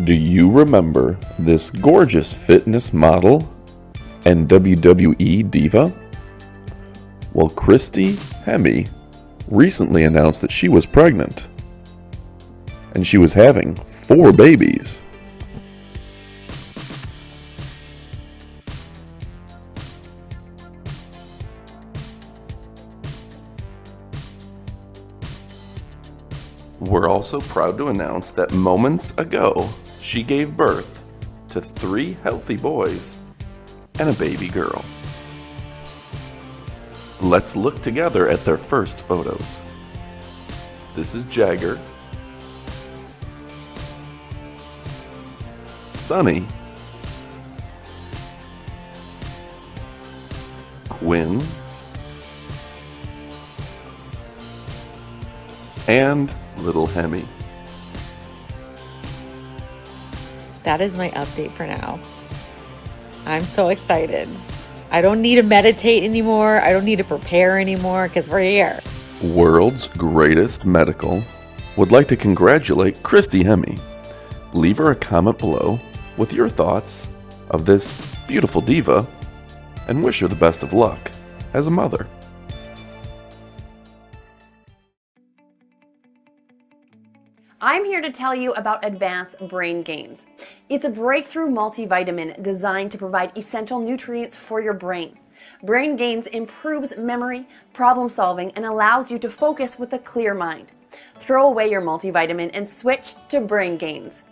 Do you remember this gorgeous fitness model and WWE diva? Well, Christy Hemme recently announced that she was pregnant, and she was having 4 babies. We're also proud to announce that moments ago, she gave birth to 3 healthy boys and a baby girl. Let's look together at their first photos. This is Jagger, Sunny, Quinn, and little Hemme. That is my update for now. I'm so excited. I don't need to meditate anymore. I don't need to prepare anymore because we're here. World's Greatest Medical would like to congratulate Christy Hemme. Leave her a comment below with your thoughts of this beautiful diva and wish her the best of luck as a mother. I'm here to tell you about Advanced Brain Gains. It's a breakthrough multivitamin designed to provide essential nutrients for your brain. Brain Gains improves memory, problem solving, and allows you to focus with a clear mind. Throw away your multivitamin and switch to Brain Gains.